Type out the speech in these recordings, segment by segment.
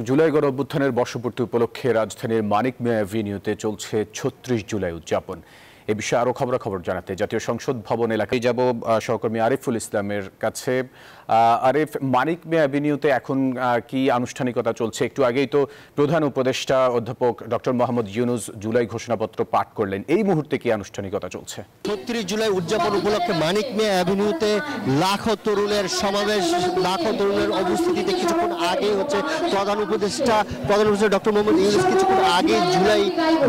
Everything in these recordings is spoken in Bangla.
জুলাই গণ অভ্যুত্থানের বর্ষপূর্তি উপলক্ষে রাজধানীর মানিক মিয়া অ্যাভিনিউতে চলছে ৩৬ জুলাই উদযাপন। এ বিষয়ে আরো খবরাখবর জানাতে জাতীয় সংসদ ভবন এলাকায় যাব সহকর্মী আরিফুল ইসলামের কাছে। আরিফ, মানিক মিয়া অ্যাভিনিউতে এখন কি আনুষ্ঠানিকতা চলছে? একটু আগেই তো প্রধান উপদেষ্টা অধ্যাপক ডক্টর মোহাম্মদ ইউনূস জুলাই ঘোষণাপত্র পাঠ করলেন। এই মুহূর্তে কি আনুষ্ঠানিকতা চলছে? ৩৬ জুলাই উদযাপন উপলক্ষে মানিক মিয়া অ্যাভিনিউতে লাখো তরুণের সমাবেশ, লাখো তরুণের উপস্থিতিতে কিছুক্ষণ আগেই হচ্ছে প্রধান উপদেষ্টা ডক্টর মোহাম্মদ ইউনূস কিছুক্ষণ আগে জুলাই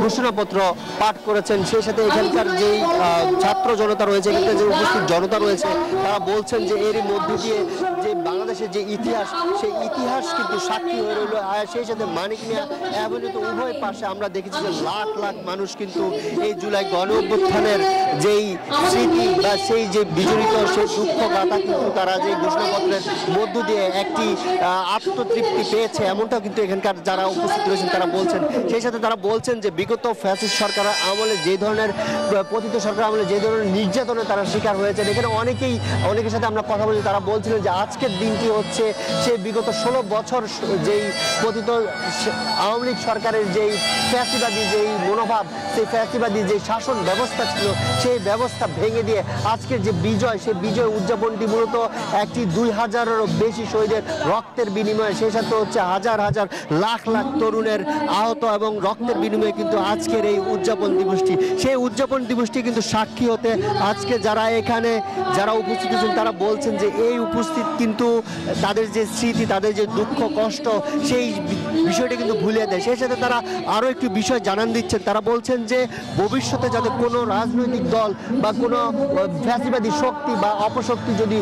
ঘোষণাপত্র পাঠ করেছেন। সেই সাথে এখানকার যেই ছাত্র জনতা রয়েছে, এখানকার যে উপস্থিত জনতা রয়েছে, তারা বলছেন যে এরই মধ্য দিয়ে যে বাংলাদেশের যে ইতিহাস, সেই ইতিহাস কিন্তু সাক্ষী হয়ে রইল। আর সেই সাথে মানিক মিয়া অ্যাভিনিউতে উভয় পাশে আমরা দেখেছি যে লাখ লাখ মানুষ কিন্তু এই জুলাই গণ অভ্যুত্থানের যেই স্মৃতি বা সেই যে বিজড়িত সেই দুঃখ গাথা কিন্তু তারা যে ঘোষণাপত্রের মধ্য দিয়ে একটি আত্মতৃপ্তি পেয়েছে, এমনটাও কিন্তু এখানকার যারা উপস্থিত রয়েছেন তারা বলছেন। সেই সাথে তারা বলছেন যে বিগত ফ্যাসিস্ট সরকারের আমলে যে ধরনের পতিত সরকার আমলে যে ধরনের নির্যাতনের তারা শিকার হয়েছেন, এখানে অনেকের সাথে আমরা কথা বলি, তারা বলছিলেন যে আজকের দিনটি হচ্ছে সেই বিগত 16 বছর যেই পতিত আওয়ামী লীগ সরকারের যেই ফ্যাসিবাদী যেই মনোভাব, সেই ফ্যাসিবাদী যে শাসন ব্যবস্থা ছিল, সেই ব্যবস্থা ভেঙে দিয়ে আজকের যে বিজয়, সেই বিজয় উদযাপনটি মূলত একটি 2000-এরও বেশি শহীদের রক্তের বিনিময়ে, সেই সাথে হচ্ছে হাজার হাজার লাখ লাখ তরুণের আহত এবং রক্তের বিনিময়ে কিন্তু আজকের এই উদযাপন দিবসটি, সেই উদযাপন দিবসটি কিন্তু সাক্ষী হতে আজকে যারা উপস্থিত আছেন তারা বলছেন যে এই উপস্থিত কিন্তু তাদের যে স্মৃতি, তাদের যে দুঃখ কষ্ট, সেই বিষয়টা কিন্তু ভুলিয়ে দেয়। সেই সাথে তারা আরও একটি বিষয় জানান দিচ্ছেন, তারা বলছেন যে ভবিষ্যতে যাতে কোনো রাজনৈতিক দল বা কোনো ফ্যাসিবাদী শক্তি বা অপশক্তি যদি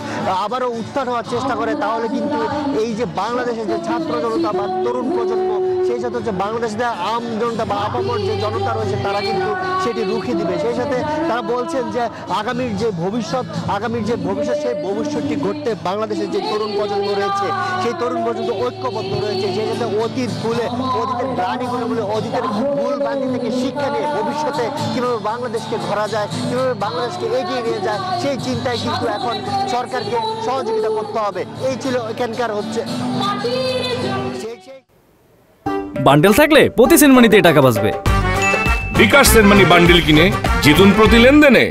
আবারও উত্থান হওয়ার চেষ্টা করে, তাহলে কিন্তু এই যে বাংলাদেশের যে ছাত্র জনতা বা তরুণ প্রজন্ম, সেই সাথে হচ্ছে বাংলাদেশের আম জনতা বা আপামর যে জনতা রয়েছে, তারা কিন্তু সেটি রুখে দিবে। সেই সাথে তারা বলছেন যে আগামীর যে ভবিষ্যৎ, সেই ভবিষ্যৎটি ঘটতে বাংলাদেশের যে তরুণ প্রজন্ম রয়েছে, সেই তরুণ প্রজন্ম ঐক্যবদ্ধ রয়েছে। সেই সাথে অতীতের গ্লানিগুলো বলে অতীতের ভুল ভ্রান্তি থেকে শিক্ষা নিয়ে ভবিষ্যতে কীভাবে বাংলাদেশকে ধরা যায়, কীভাবে বাংলাদেশকে এগিয়ে নিয়ে যায়, সেই চিন্তায় কিন্তু এখন সরকারকে সহযোগিতা করতে হবে। এই ছিল এখানকার হচ্ছে বান্ডেল থাকলে প্রতি সেনমানিতে টাকা বাঁচবে। বিকাশ সেনমানি বান্ডেল কিনে জিতুন প্রতি লেনদেনে।